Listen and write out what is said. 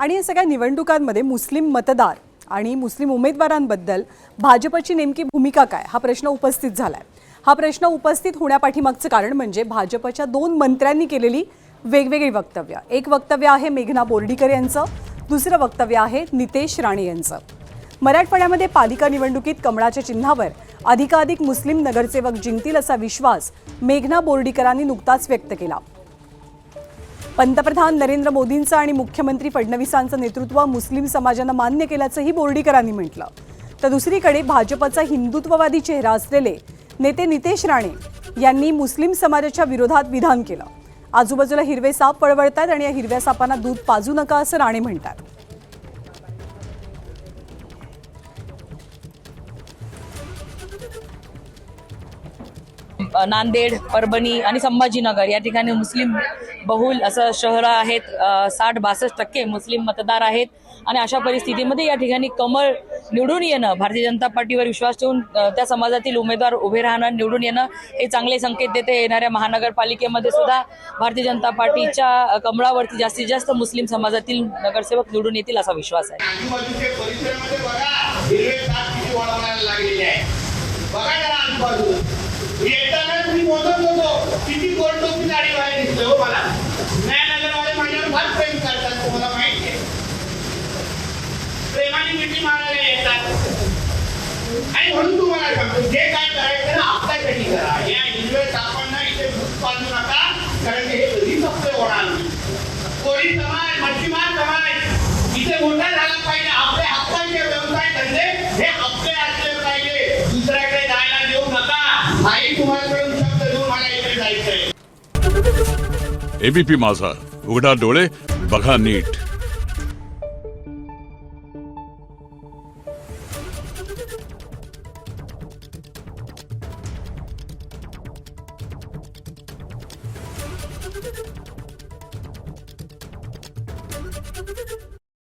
आणि या सगळ्या निवडणुकांमध्ये मुस्लिम मतदार आणि मुस्लिम उमेदवारांबद्दल भाजपची नेमकी भूमिका काय हा प्रश्न उपस्थित झालाय। हा प्रश्न उपस्थित होण्यापाठीमागचं कारण म्हणजे भाजपच्या 2 मंत्र्यांनी केलेली वेगवेगळी वक्तव्य। एक वक्तव्य आहे मेघना बोर्डीकर यांचं, दुसरं वक्तव्य आहे नितेश राणे यांचं। मराठवाड्यामध्ये पालिका निवडणुकीत कमळाच्या चिन्हावर अधिकाधिक मुस्लिम नगरसेवक जिंकतील असा विश्वास मेघना बोर्डीकरांनी नुकताच व्यक्त केला। पंतप्रधान नरेंद्र मोदींचं आणि मुख्यमंत्री फडणवीसांचं नेतृत्व मुस्लिम समाजानं मान्य केल्याचंही बोर्डीकरांनी म्हटलं। तर दुसरीकडे भाजपचा हिंदुत्ववादी चेहरा असलेले नेते नितेश राणे यांनी मुस्लिम समाजाच्या विरोधात विधान केलं। आजूबाजूला हिरवे साप वळवळतात आणि या हिरव्या सापांना दूध पाजू नका असं राणे म्हणतात। नांदेड, परभणी आणि संभाजीनगर या ठिकाणी मुस्लिम बहुल असं शहरं आहेत। 60-62% मुस्लिम मतदार आहेत आणि अशा परिस्थितीमध्ये या ठिकाणी कमळ निवडून येणं, भारतीय जनता पार्टीवर विश्वास ठेवून त्या समाजातील उमेदवार उभे राहणं, निवडून येणं हे चांगले संकेत देते। येणाऱ्या महानगरपालिकेमध्ये सुद्धा भारतीय जनता पार्टीच्या कमळावरती जास्तीत जास्त मुस्लिम समाजातील नगरसेवक निवडून येतील असा विश्वास आहे। मी मोजत होतो किती कोर्टोची गाडी बाहेर दिसते हो मला। न्यायनगरवाले माझ्यावर फार प्रेम करतात, तुम्हाला माहिती आहे। प्रेमाने मिठी मारायला येतात आणि म्हणून तुम्हाला सांगतो जे काय करायचं ना आपल्यासाठी करा। या हिरवे सापांना इथे भूत पाडू नका, कारण हे कधीच आपले होणार नाही। कोळी समाज, मच्छीमार समाज इथे मोठा झाला पाहिजे। आपले हक्काचे व्यवसाय धंदे हे आपले असले पाहिजे, दुसऱ्याकडे जायला देऊ नका। आई तुम्हाला शब्द देऊन मला इकडे जायचंय। एबीपी माझा, उघडा डोळे बघा नीट।